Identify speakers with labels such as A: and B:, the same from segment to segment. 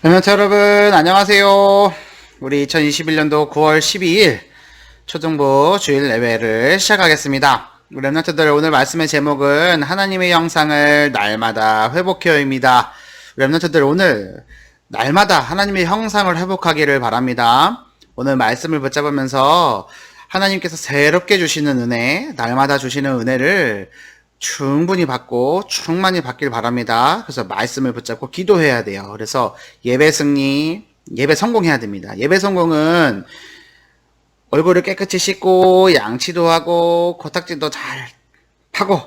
A: 랩런트 여러분 안녕하세요. 우리 2021년도 9월 12일 초등부 주일 예배를 시작하겠습니다. 우리 랩런트들 오늘 말씀의 제목은 하나님의 형상을 날마다 회복해요입니다. 랩런트들 오늘 날마다 하나님의 형상을 회복하기를 바랍니다. 오늘 말씀을 붙잡으면서 하나님께서 새롭게 주시는 은혜, 날마다 주시는 은혜를 충분히 받고 충만히 받길 바랍니다. 그래서 말씀을 붙잡고 기도해야 돼요. 그래서 예배 승리, 예배 성공해야 됩니다. 예배 성공은 얼굴을 깨끗이 씻고 양치도 하고 코딱지도 잘 파고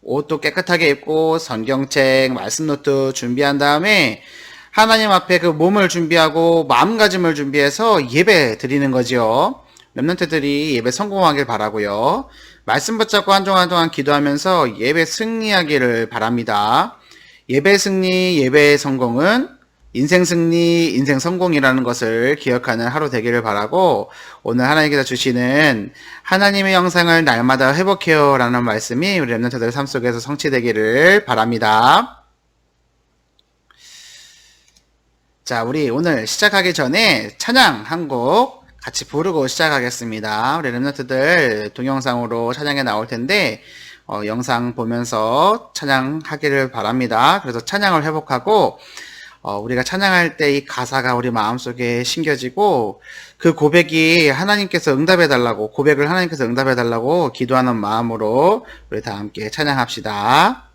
A: 옷도 깨끗하게 입고 성경책, 말씀노트 준비한 다음에 하나님 앞에 그 몸을 준비하고 마음가짐을 준비해서 예배 드리는 거지요. 렘넌트들이 예배 성공하길 바라고요. 말씀 붙잡고 한동안 기도하면서 예배 승리하기를 바랍니다. 예배 승리, 예배 성공은 인생 승리, 인생 성공이라는 것을 기억하는 하루 되기를 바라고, 오늘 하나님께서 주시는 하나님의 형상을 날마다 회복해요 라는 말씀이 우리 렘넌트들의 삶 속에서 성취되기를 바랍니다. 자, 우리 오늘 시작하기 전에 찬양 한 곡 같이 부르고 시작하겠습니다. 우리 렘넌트들 동영상으로 찬양에 나올 텐데 영상 보면서 찬양하기를 바랍니다. 그래서 찬양을 회복하고 우리가 찬양할 때 이 가사가 우리 마음속에 심겨지고 그 고백이 하나님께서 응답해달라고, 고백을 하나님께서 응답해달라고 기도하는 마음으로 우리 다 함께 찬양합시다.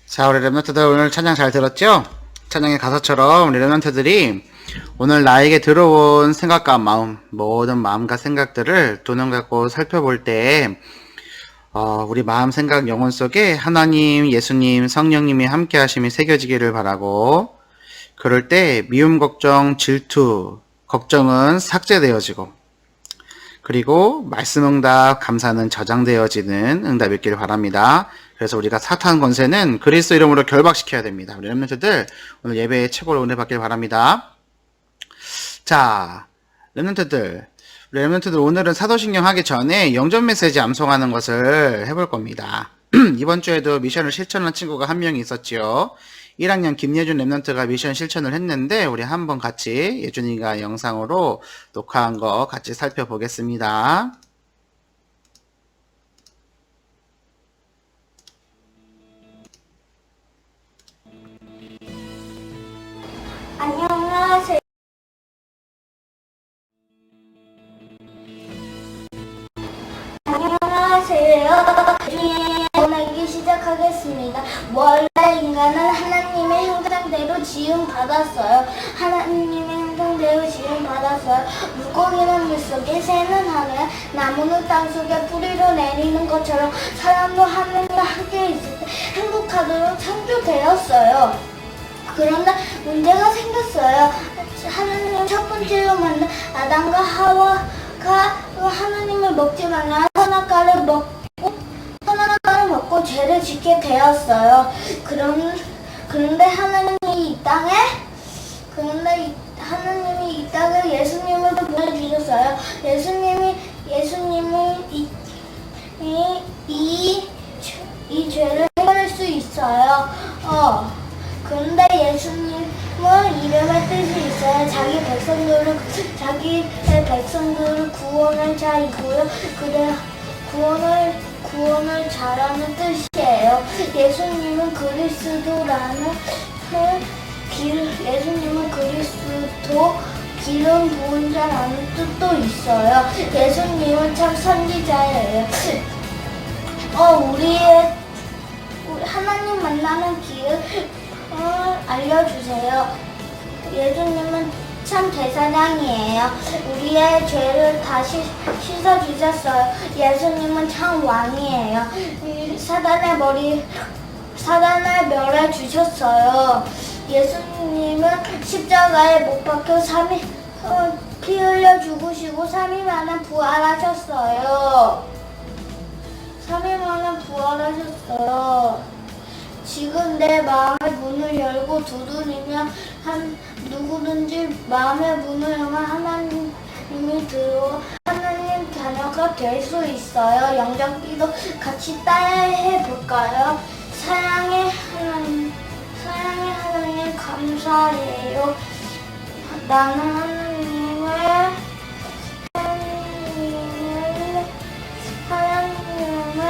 A: 자, 우리 랩런트들 오늘 찬양 잘 들었죠? 찬양의 가사처럼 우리 랩런트들이 오늘 나에게 들어온 생각과 마음, 모든 마음과 생각들을 두 눈 갖고 살펴볼 때 우리 마음, 생각, 영혼 속에 하나님, 예수님, 성령님이 함께 하심이 새겨지기를 바라고, 그럴 때 미움, 걱정, 질투, 걱정은 삭제되어지고, 그리고 말씀응답 감사는 저장되어지는 응답이길 바랍니다. 그래서 우리가 사탄 권세는 그리스도 이름으로 결박시켜야 됩니다. 우리 렘넌트들 오늘 예배에 최고로 은혜 받길 바랍니다. 자, 렘넌트들 오늘은 사도신경 하기 전에 영전 메시지 암송하는 것을 해볼 겁니다. 이번 주에도 미션을 실천한 친구가 한 명이 있었지요. 1학년 김예준 랩런트가 미션 실천을 했는데 우리 한번 같이 예준이가 영상으로 녹화한 거 같이 살펴보겠습니다.
B: 안녕하세요. 보내기 시작하겠습니다. 원래 인간은 하나님의 형상대로 지음받았어요. 하나님의 형상대로 지음받았어요. 물고기는 물속에, 새는 하늘에, 나무는 땅속에 뿌리를 내리는 것처럼 사람도 하나님과 함께 있을 때 행복하도록 창조되었어요. 그런데 문제가 생겼어요. 하나님 첫 번째로 만든 아담과 하와가 하나님을 먹지 말라 선악과를 먹고 죄를 짓게 되었어요. 그런데 하나님이 이 땅에 예수님을 보내주셨어요. 예수님이 이 죄를 해결할 수 있어요. 그런데 예수님은 이름의 뜻이 있어요. 자기의 백성들을 구원할 자이고요. 구원을 잘하는 뜻이에요. 예수님은 그리스도, 기름 부은 자라는 뜻도 있어요. 예수님은 참 선지자예요. 우리 하나님 만나는 길을 알려주세요. 예수님은 참 제사장이에요. 우리의 죄를 다시 씻어주셨어요. 예수님은 참 왕이에요. 사단을 멸해주셨어요. 예수님은 십자가에 못 박혀 피 흘려 죽으시고 3일 만에 부활하셨어요. 3일 만에 부활하셨어요. 지금 내 마음의 문을 열고 두드리면 누구든지 마음의 문을 열면 하나님이 들어와 하나님 자녀가 될 수 있어요. 영적기도 같이 따라해 볼까요? 사랑의 하나님 감사해요. 나는 하나님을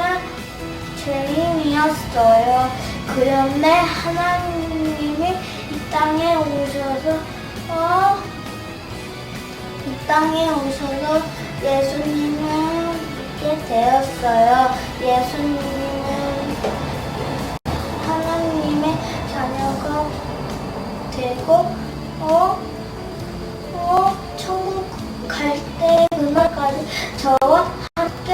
B: 죄인이었어요. 그런데 하나님이 이 땅에 오셔서 예수님을 믿게 되었어요. 예수님은 하나님의 자녀가 되고 천국 갈 때 그날까지 저와 함께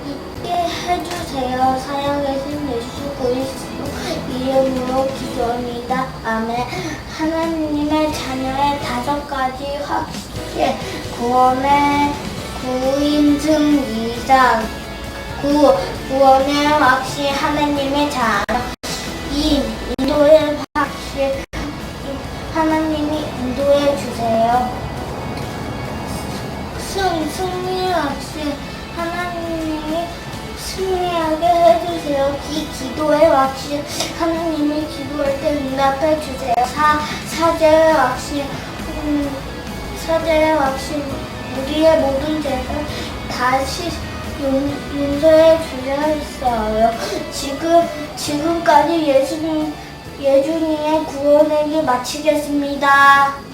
B: 있게 해주세요. 살아계신 예수 그리스도 이름으로 기도합니다. 아멘. 하나님의 자녀의 5가지 확신, 구원의 구인승 이상, 구원의 확신, 하나님의 자녀, 인도의 확신, 하나님이 인도해 주세요. 승리의 확신, 하나님이 승리하게 해주세요. 기도의 확신, 하나님이 기도할 때 응답해 주세요. 사죄의 확신, 우리의 모든 죄를 다시 용서해 주려 했어요. 지금까지 예준이의 구원얘기 마치겠습니다.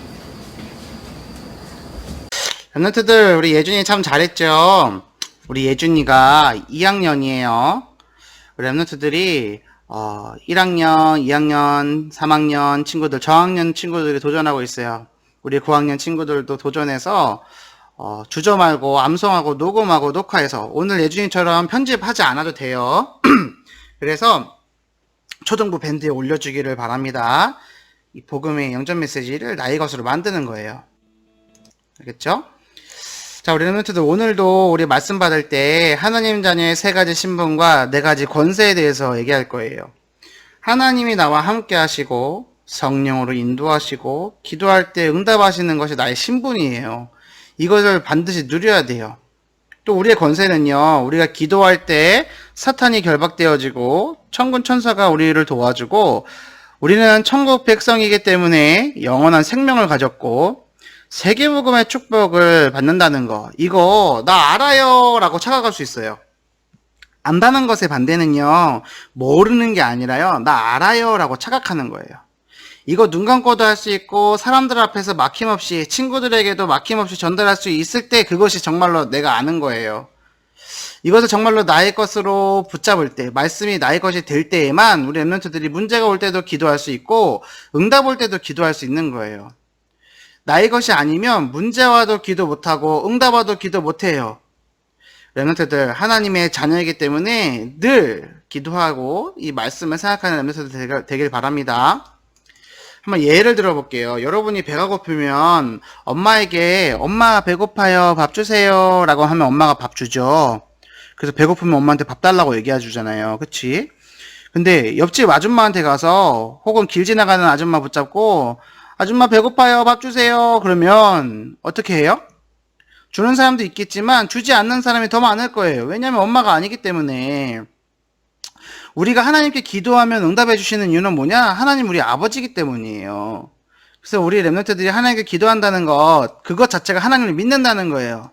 A: 랩런트들 우리 예준이 참 잘했죠. 우리 예준이가 2학년이에요. 우리 랩런트들이 1학년, 2학년, 3학년 친구들, 저학년 친구들이 도전하고 있어요. 우리 9학년 친구들도 도전해서 주저 말고 암송하고 녹음하고 녹화해서 오늘 예준이처럼 편집하지 않아도 돼요. 그래서 초등부 밴드에 올려주기를 바랍니다. 이 복음의 영전 메시지를 나의 것으로 만드는 거예요. 알겠죠? 자, 우리 랩런트들 오늘도 우리 말씀 받을 때 하나님 자녀의 3가지 신분과 4가지 권세에 대해서 얘기할 거예요. 하나님이 나와 함께 하시고 성령으로 인도하시고 기도할 때 응답하시는 것이 나의 신분이에요. 이것을 반드시 누려야 돼요. 또 우리의 권세는요, 우리가 기도할 때 사탄이 결박되어지고 천군 천사가 우리를 도와주고 우리는 천국 백성이기 때문에 영원한 생명을 가졌고 세계복음의 축복을 받는다는 거, 이거 나 알아요 라고 착각할 수 있어요. 안다는 것의 반대는요, 모르는 게 아니라요, 나 알아요 라고 착각하는 거예요. 이거 눈 감고도 할 수 있고 사람들 앞에서 막힘없이, 친구들에게도 막힘없이 전달할 수 있을 때 그것이 정말로 내가 아는 거예요. 이것을 정말로 나의 것으로 붙잡을 때, 말씀이 나의 것이 될 때에만 우리 랩런트들이 문제가 올 때도 기도할 수 있고 응답 올 때도 기도할 수 있는 거예요. 나의 것이 아니면 문제 와도 기도 못하고 응답 와도 기도 못해요. 랩런트들 하나님의 자녀이기 때문에 늘 기도하고 이 말씀을 생각하는 랩런트들 되길 바랍니다. 한번 예를 들어볼게요. 여러분이 배가 고프면 엄마에게 엄마 배고파요 밥 주세요 라고 하면 엄마가 밥 주죠. 그래서 배고프면 엄마한테 밥 달라고 얘기해 주잖아요. 그치? 근데 옆집 아줌마한테 가서 혹은 길 지나가는 아줌마 붙잡고 아줌마 배고파요 밥 주세요 그러면 어떻게 해요? 주는 사람도 있겠지만 주지 않는 사람이 더 많을 거예요. 왜냐하면 엄마가 아니기 때문에. 우리가 하나님께 기도하면 응답해 주시는 이유는 뭐냐? 하나님 우리 아버지이기 때문이에요. 그래서 우리 랩런트들이 하나님께 기도한다는 것, 그것 자체가 하나님을 믿는다는 거예요.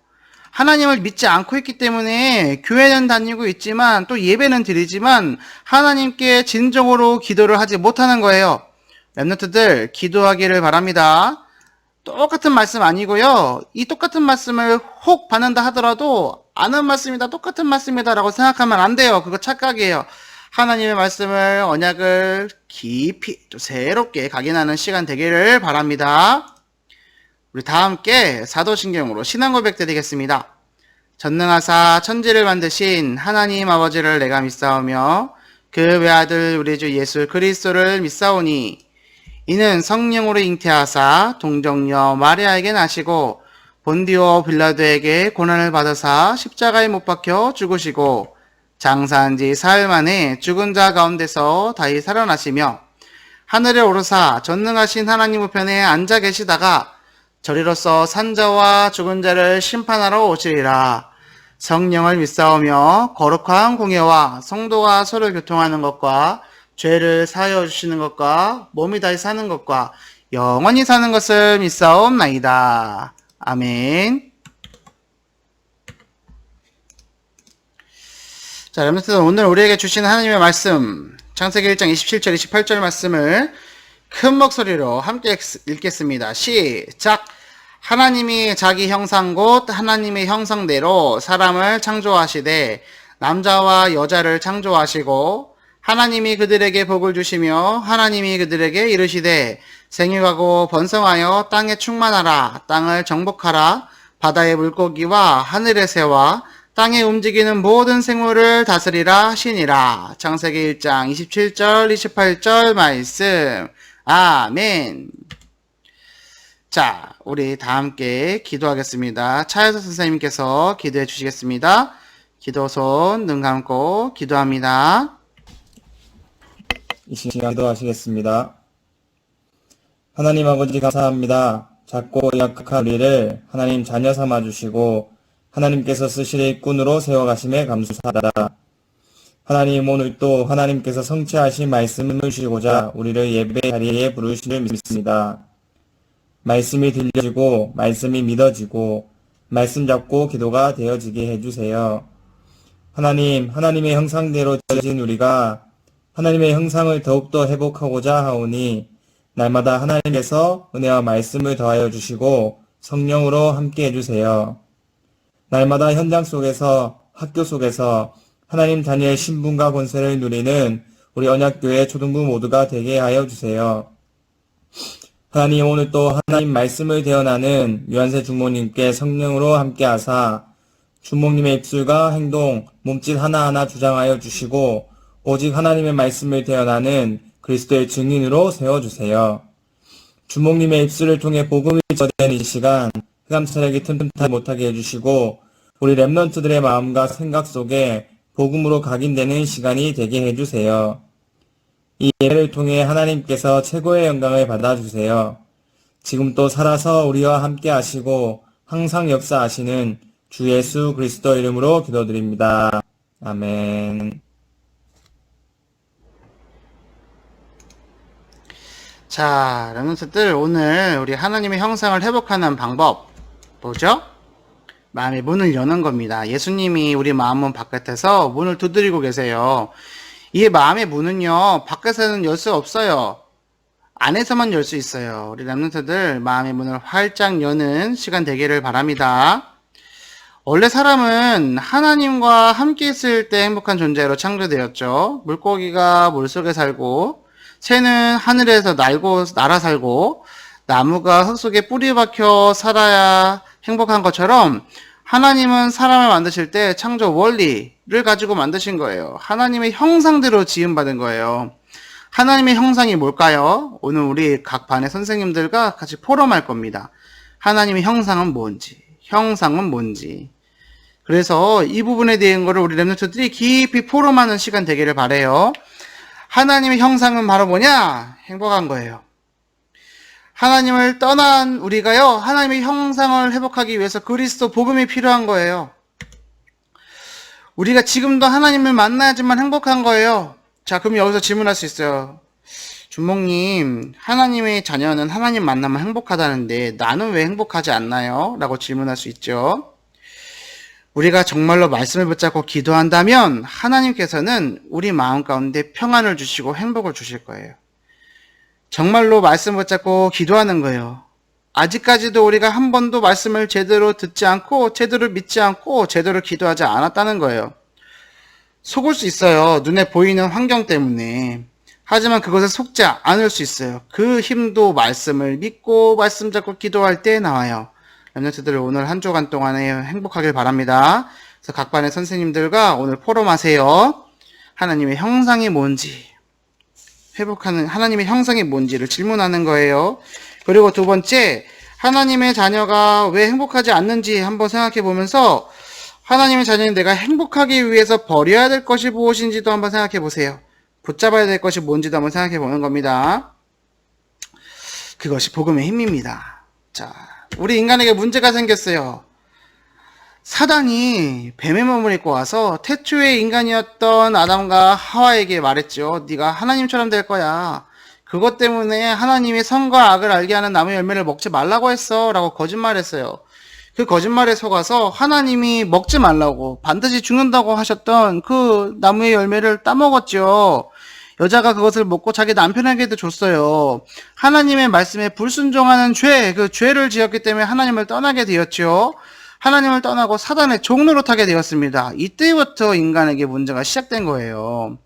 A: 하나님을 믿지 않고 있기 때문에 교회는 다니고 있지만 또 예배는 드리지만 하나님께 진정으로 기도를 하지 못하는 거예요. 랩런트들 기도하기를 바랍니다. 똑같은 말씀 아니고요. 이 똑같은 말씀을 혹 받는다 하더라도 아는 말씀이다, 똑같은 말씀이다 라고 생각하면 안 돼요. 그거 착각이에요. 하나님의 말씀을, 언약을 깊이 또 새롭게 각인하는 시간 되기를 바랍니다. 우리 다 함께 사도신경으로 신앙 고백 드리겠습니다. 전능하사 천지를 만드신 하나님 아버지를 내가 믿사오며 그 외아들 우리 주 예수 그리스도를 믿사오니 이는 성령으로 잉태하사 동정녀 마리아에게 나시고 본디오 빌라도에게 고난을 받으사 십자가에 못 박혀 죽으시고 장사한 지 사흘 만에 죽은 자 가운데서 다시 살아나시며 하늘에 오르사 전능하신 하나님 우편에 앉아 계시다가 저리로서 산자와 죽은 자를 심판하러 오시리라. 성령을 믿사오며 거룩한 공예와 성도가 서로 교통하는 것과 죄를 사하여 주시는 것과 몸이 다시 사는 것과 영원히 사는 것을 믿사옵나이다. 아멘. 자, 여러분들 오늘 우리에게 주신 하나님의 말씀 창세기 1장 27절 28절 말씀을 큰 목소리로 함께 읽겠습니다. 시작. 하나님이 자기 형상 곧 하나님의 형상대로 사람을 창조하시되 남자와 여자를 창조하시고 하나님이 그들에게 복을 주시며 하나님이 그들에게 이르시되 생육하고 번성하여 땅에 충만하라. 땅을 정복하라. 바다의 물고기와 하늘의 새와 땅에 움직이는 모든 생물을 다스리라 하시니라. 창세기 1장 27절 28절 말씀. 아멘. 자, 우리 다 함께 기도하겠습니다. 차여서 선생님께서 기도해 주시겠습니다. 기도손 눈 감고 기도합니다.
C: 이 시간 기도하시겠습니다. 하나님 아버지 감사합니다. 작고 약한 우리를 하나님 자녀 삼아주시고 하나님께서 쓰실 일꾼으로 세워가심에 감사하다. 하나님 오늘 또 하나님께서 성취하신 말씀을 주시고자 우리를 예배 자리에 부르시를 믿습니다. 말씀이 들려지고 말씀이 믿어지고 말씀 잡고 기도가 되어지게 해주세요. 하나님, 하나님의 형상대로 지어진 우리가 하나님의 형상을 더욱더 회복하고자 하오니 날마다 하나님께서 은혜와 말씀을 더하여 주시고 성령으로 함께 해주세요. 날마다 현장 속에서 학교 속에서 하나님 자녀의 신분과 권세를 누리는 우리 언약교회 초등부 모두가 되게 하여 주세요. 하나님 오늘 또 하나님 말씀을 대언하는 유한세 중모님께 성령으로 함께 하사 중모님의 입술과 행동, 몸짓 하나하나 주장하여 주시고 오직 하나님의 말씀을 대언하는 그리스도의 증인으로 세워주세요. 주목님의 입술을 통해 복음이 전된 이 시간 흑암 세력이 틈틈타지 못하게 해주시고 우리 렘넌트들의 마음과 생각 속에 복음으로 각인되는 시간이 되게 해주세요. 이 예배를 통해 하나님께서 최고의 영광을 받아주세요. 지금 또 살아서 우리와 함께 하시고 항상 역사하시는 주 예수 그리스도 이름으로 기도드립니다. 아멘.
A: 자, 렘넌트들 오늘 우리 하나님의 형상을 회복하는 방법 뭐죠? 마음의 문을 여는 겁니다. 예수님이 우리 마음문 바깥에서 문을 두드리고 계세요. 이 마음의 문은요, 밖에서는 열 수 없어요. 안에서만 열 수 있어요. 우리 렘넌트들 마음의 문을 활짝 여는 시간 되기를 바랍니다. 원래 사람은 하나님과 함께 있을 때 행복한 존재로 창조되었죠. 물고기가 물속에 살고, 새는 하늘에서 날아 살고, 나무가 흙 속에 뿌리 박혀 살아야 행복한 것처럼 하나님은 사람을 만드실 때 창조 원리를 가지고 만드신 거예요. 하나님의 형상대로 지음받은 거예요. 하나님의 형상이 뭘까요? 오늘 우리 각 반의 선생님들과 같이 포럼할 겁니다. 하나님의 형상은 뭔지, 형상은 뭔지. 그래서 이 부분에 대한 거를 우리 렘넌트들이 깊이 포럼하는 시간 되기를 바라요. 하나님의 형상은 바로 뭐냐? 행복한 거예요. 하나님을 떠난 우리가요, 하나님의 형상을 회복하기 위해서 그리스도 복음이 필요한 거예요. 우리가 지금도 하나님을 만나야지만 행복한 거예요. 자, 그럼 여기서 질문할 수 있어요. 준목님, 하나님의 자녀는 하나님 만나면 행복하다는데 나는 왜 행복하지 않나요? 라고 질문할 수 있죠. 우리가 정말로 말씀을 붙잡고 기도한다면 하나님께서는 우리 마음 가운데 평안을 주시고 행복을 주실 거예요. 정말로 말씀 붙잡고 기도하는 거예요. 아직까지도 우리가 한 번도 말씀을 제대로 듣지 않고 제대로 믿지 않고 제대로 기도하지 않았다는 거예요. 속을 수 있어요. 눈에 보이는 환경 때문에. 하지만 그것에 속지 않을 수 있어요. 그 힘도 말씀을 믿고 말씀 잡고 기도할 때 나와요. 렘넌트들 오늘 한 주간 동안에 행복하길 바랍니다. 그래서 각 반의 선생님들과 오늘 포럼하세요. 하나님의 형상이 뭔지, 회복하는 하나님의 형상이 뭔지를 질문하는 거예요. 그리고 두 번째, 하나님의 자녀가 왜 행복하지 않는지 한번 생각해 보면서 하나님의 자녀인 내가 행복하기 위해서 버려야 될 것이 무엇인지도 한번 생각해 보세요. 붙잡아야 될 것이 뭔지도 한번 생각해 보는 겁니다. 그것이 복음의 힘입니다. 자, 우리 인간에게 문제가 생겼어요. 사단이 뱀의 몸을 입고 와서 태초의 인간이었던 아담과 하와에게 말했죠. 네가 하나님처럼 될 거야. 그것 때문에 하나님이 선과 악을 알게 하는 나무의 열매를 먹지 말라고 했어. 라고 거짓말했어요. 그 거짓말에 속아서 하나님이 먹지 말라고 반드시 죽는다고 하셨던 그 나무의 열매를 따먹었죠. 여자가 그것을 먹고 자기 남편에게도 줬어요. 하나님의 말씀에 불순종하는 죄, 그 죄를 지었기 때문에 하나님을 떠나게 되었죠. 하나님을 떠나고 사단의 종로로 타게 되었습니다. 이때부터 인간에게 문제가 시작된 거예요.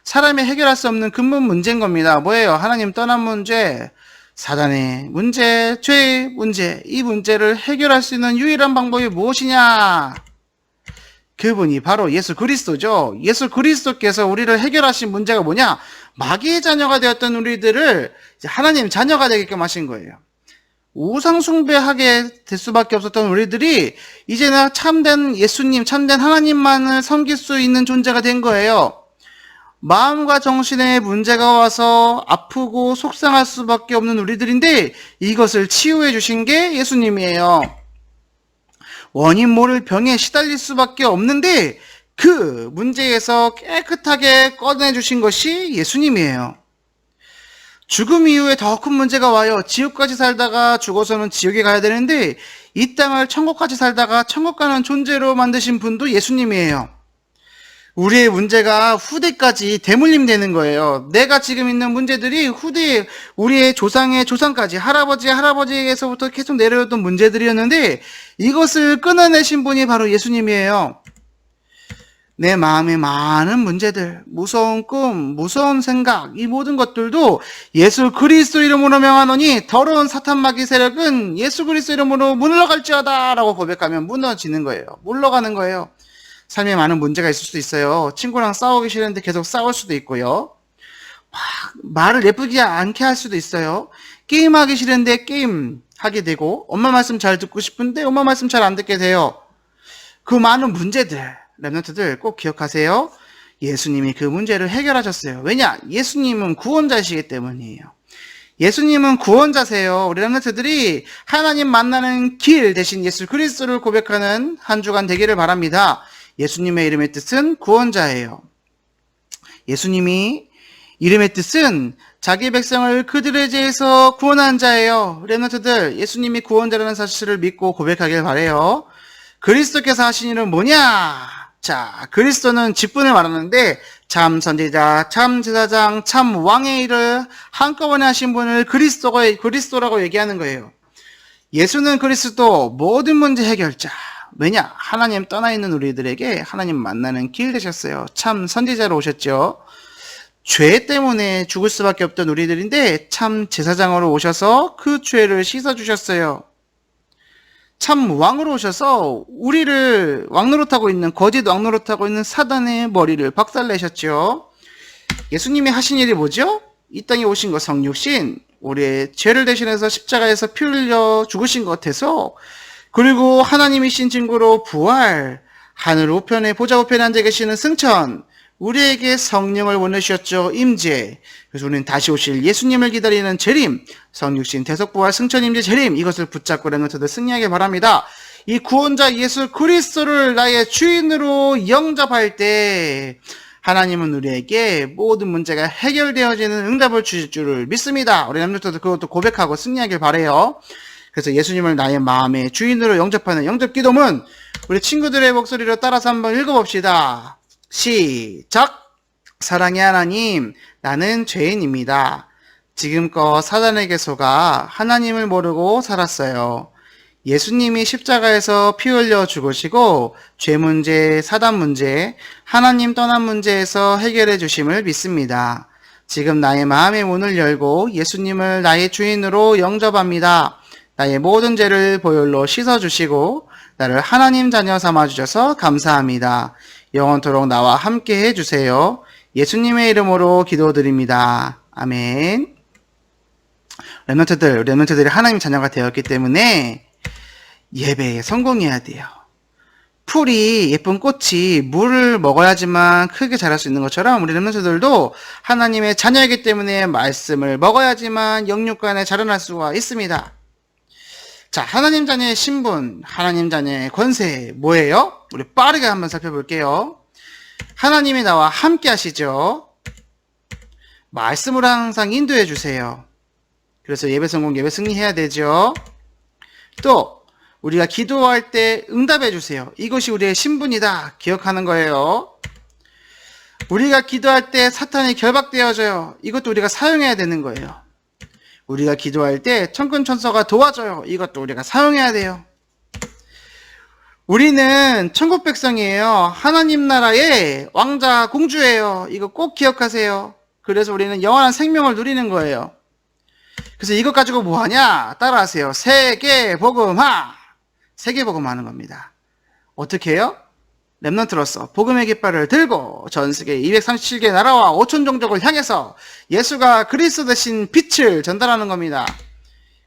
A: 사람이 해결할 수 없는 근본 문제인 겁니다. 뭐예요? 하나님 떠난 문제, 사단의 문제, 죄의 문제. 이 문제를 해결할 수 있는 유일한 방법이 무엇이냐? 그분이 바로 예수 그리스도죠. 예수 그리스도께서 우리를 해결하신 문제가 뭐냐? 마귀의 자녀가 되었던 우리들을 이제 하나님 자녀가 되게끔 하신 거예요. 우상 숭배하게 될 수밖에 없었던 우리들이 이제는 참된 예수님, 참된 하나님만을 섬길 수 있는 존재가 된 거예요. 마음과 정신에 문제가 와서 아프고 속상할 수밖에 없는 우리들인데 이것을 치유해 주신 게 예수님이에요. 원인 모를 병에 시달릴 수밖에 없는데 그 문제에서 깨끗하게 꺼내 주신 것이 예수님이에요. 죽음 이후에 더 큰 문제가 와요. 지옥까지 살다가 죽어서는 지옥에 가야 되는데 이 땅을 천국까지 살다가 천국 가는 존재로 만드신 분도 예수님이에요. 우리의 문제가 후대까지 대물림 되는 거예요. 내가 지금 있는 문제들이 후대, 우리의 조상의 조상까지, 할아버지에게서부터 계속 내려오던 문제들이었는데 이것을 끊어내신 분이 바로 예수님이에요. 내 마음의 많은 문제들, 무서운 꿈, 무서운 생각, 이 모든 것들도 예수 그리스도 이름으로 명하노니 더러운 사탄 마귀 세력은 예수 그리스도 이름으로 물러갈지어다 라고 고백하면 무너지는 거예요. 물러가는 거예요. 삶에 많은 문제가 있을 수도 있어요. 친구랑 싸우기 싫은데 계속 싸울 수도 있고요. 말을 예쁘지 않게 할 수도 있어요. 게임하기 싫은데 게임 하게 되고 엄마 말씀 잘 듣고 싶은데 엄마 말씀 잘 안 듣게 돼요. 그 많은 문제들, 랩런트들 꼭 기억하세요. 예수님이 그 문제를 해결하셨어요. 왜냐? 예수님은 구원자이시기 때문이에요. 예수님은 구원자세요. 우리 랩런트들이 하나님 만나는 길 대신 예수 그리스도를 고백하는 한 주간 되기를 바랍니다. 예수님의 이름의 뜻은 구원자예요. 예수님이 이름의 뜻은 자기 백성을 그들의 죄에서 구원한 자예요. 랩런트들, 예수님이 구원자라는 사실을 믿고 고백하길 바래요. 그리스도께서 하신 일은 뭐냐? 자, 그리스도는 직분을 말하는데 참 선지자, 참 제사장, 참 왕의 일을 한꺼번에 하신 분을 그리스도라고 얘기하는 거예요. 예수는 그리스도 모든 문제 해결자. 왜냐? 하나님 떠나 있는 우리들에게 하나님 만나는 길 되셨어요. 참 선지자로 오셨죠. 죄 때문에 죽을 수밖에 없던 우리들인데 참 제사장으로 오셔서 그 죄를 씻어주셨어요. 참 왕으로 오셔서 우리를 거짓 왕노릇하고 있는 사단의 머리를 박살내셨죠. 예수님이 하신 일이 뭐죠? 이 땅에 오신 것 성육신, 우리의 죄를 대신해서 십자가에서 피 흘려 죽으신 것 같아서, 그리고 하나님이신 증거로 부활, 하늘 우편에 보좌 우편에 앉아 계시는 승천, 우리에게 성령을 보내주셨죠. 임재. 그래서 우리는 다시 오실 예수님을 기다리는 재림, 성육신, 대속부활, 승천, 임재, 재림, 이것을 붙잡고 랩런트들 승리하길 바랍니다. 이 구원자 예수 그리스도를 나의 주인으로 영접할 때 하나님은 우리에게 모든 문제가 해결되어지는 응답을 주실 줄을 믿습니다. 우리 랩런트들 그것도 고백하고 승리하길 바라요. 그래서 예수님을 나의 마음의 주인으로 영접하는 영접 기도문, 우리 친구들의 목소리로 따라서 한번 읽어봅시다. 시작! 사랑의 하나님, 나는 죄인입니다. 지금껏 사단에게 속아 하나님을 모르고 살았어요. 예수님이 십자가에서 피 흘려 죽으시고 죄 문제, 사단 문제, 하나님 떠난 문제에서 해결해 주심을 믿습니다. 지금 나의 마음의 문을 열고 예수님을 나의 주인으로 영접합니다. 나의 모든 죄를 보혈로 씻어주시고 나를 하나님 자녀 삼아주셔서 감사합니다. 영원토록 나와 함께 해주세요. 예수님의 이름으로 기도드립니다. 아멘. 랩런트들이 하나님 자녀가 되었기 때문에 예배에 성공해야 돼요. 풀이, 예쁜 꽃이 물을 먹어야지만 크게 자랄 수 있는 것처럼 우리 랩런트들도 하나님의 자녀이기 때문에 말씀을 먹어야지만 영육간에 자라날 수가 있습니다. 자, 하나님 자녀의 신분, 하나님 자녀의 권세 뭐예요? 우리 빠르게 한번 살펴볼게요. 하나님이 나와 함께 하시죠. 말씀으로 항상 인도해 주세요. 그래서 예배 성공, 예배 승리해야 되죠. 또 우리가 기도할 때 응답해 주세요. 이것이 우리의 신분이다 기억하는 거예요. 우리가 기도할 때 사탄이 결박되어져요. 이것도 우리가 사용해야 되는 거예요. 우리가 기도할 때 천군천사가 도와줘요. 이것도 우리가 사용해야 돼요. 우리는 천국 백성이에요. 하나님 나라의 왕자 공주예요. 이거 꼭 기억하세요. 그래서 우리는 영원한 생명을 누리는 거예요. 그래서 이것 가지고 뭐 하냐? 따라하세요. 세계복음화. 세계복음하는 겁니다. 어떻게 해요? 랩런트로서 복음의 깃발을 들고 전 세계 237개 나라와 5천 종족을 향해서 예수가 그리스도 대신 빛을 전달하는 겁니다.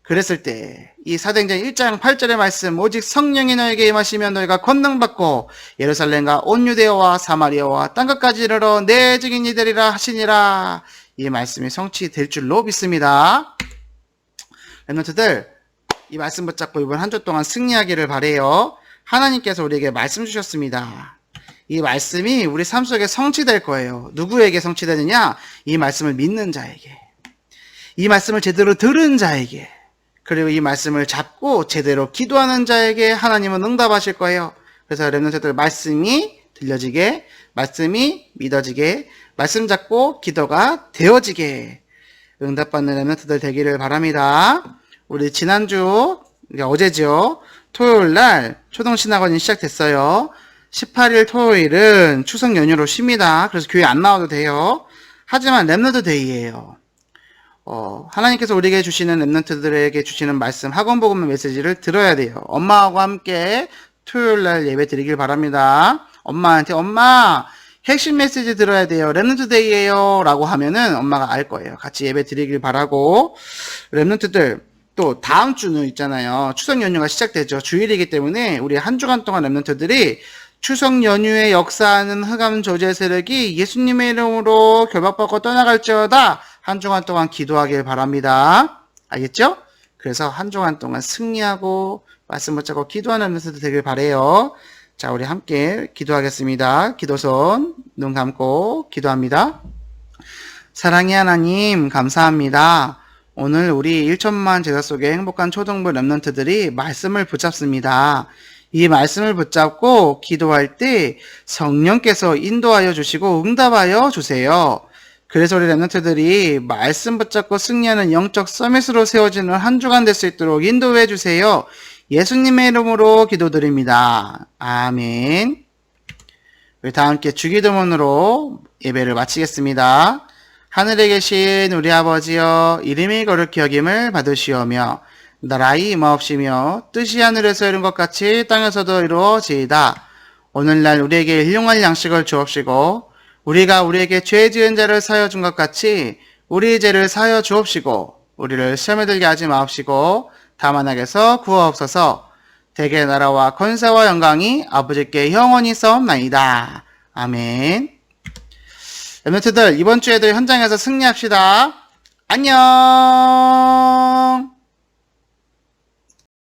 A: 그랬을 때 이 사도행전 1장 8절의 말씀, 오직 성령이 너에게 임하시면 너희가 권능받고 예루살렘과 온 유대어와 사마리아와 땅끝까지 이르러 내 증인이 되리라 하시니라. 이 말씀이 성취될 줄로 믿습니다. 랩런트들, 이 말씀 붙잡고 이번 한 주 동안 승리하기를 바라요. 하나님께서 우리에게 말씀 주셨습니다. 이 말씀이 우리 삶 속에 성취될 거예요. 누구에게 성취되느냐? 이 말씀을 믿는 자에게, 이 말씀을 제대로 들은 자에게, 그리고 이 말씀을 잡고 제대로 기도하는 자에게 하나님은 응답하실 거예요. 그래서 랩런트들, 말씀이 들려지게, 말씀이 믿어지게, 말씀 잡고 기도가 되어지게 응답받는 랩런트들 되기를 바랍니다. 우리 지난주, 어제죠, 토요일날 초동신학원이 시작됐어요. 18일 토요일은 추석 연휴로 쉽니다. 그래서 교회 안 나와도 돼요. 하지만 랩런트 데이예요. 하나님께서 우리에게 주시는 랩런트들에게 주시는 말씀, 학원복음 메시지를 들어야 돼요. 엄마하고 함께 토요일날 예배 드리길 바랍니다. 엄마한테 엄마 핵심 메시지 들어야 돼요. 랩런트 데이예요 라고 하면은 엄마가 알 거예요. 같이 예배 드리길 바라고, 랩런트들 또 다음 주는 있잖아요. 추석 연휴가 시작되죠. 주일이기 때문에 우리 한 주간 동안 랩런트들이 추석 연휴에 역사하는 흑암 조제 세력이 예수님의 이름으로 결박받고 떠나갈지어다 한 주간 동안 기도하길 바랍니다. 알겠죠? 그래서 한 주간 동안 승리하고 말씀 붙잡고 기도하는 랩런트들 되길 바래요. 자, 우리 함께 기도하겠습니다. 기도손 눈 감고 기도합니다. 사랑의 하나님 감사합니다. 오늘 우리 1천만 제자 속에 행복한 초등부 랩런트들이 말씀을 붙잡습니다. 이 말씀을 붙잡고 기도할 때 성령께서 인도하여 주시고 응답하여 주세요. 그래서 우리 랩런트들이 말씀 붙잡고 승리하는 영적 서밋으로 세워지는 한 주간 될 수 있도록 인도해 주세요. 예수님의 이름으로 기도드립니다. 아멘. 우리 다 함께 주기도문으로 예배를 마치겠습니다. 하늘에 계신 우리 아버지여, 이름이 거룩히 여김을 받으시오며 나라의 임하옵시며 뜻이 하늘에서 이룬 것 같이 땅에서도 이루어지이다. 오늘날 우리에게 일용할 양식을 주옵시고 우리가 우리에게 죄 지은 자를 사하여 준 것 같이 우리 죄를 사하여 주옵시고 우리를 시험에 들게 하지 마옵시고 다만 악에서 구하옵소서. 대개 나라와 권세와 영광이 아버지께 영원히 싸움나이다. 아멘. 랩런트들 이번 주에도 현장에서 승리합시다. 안녕.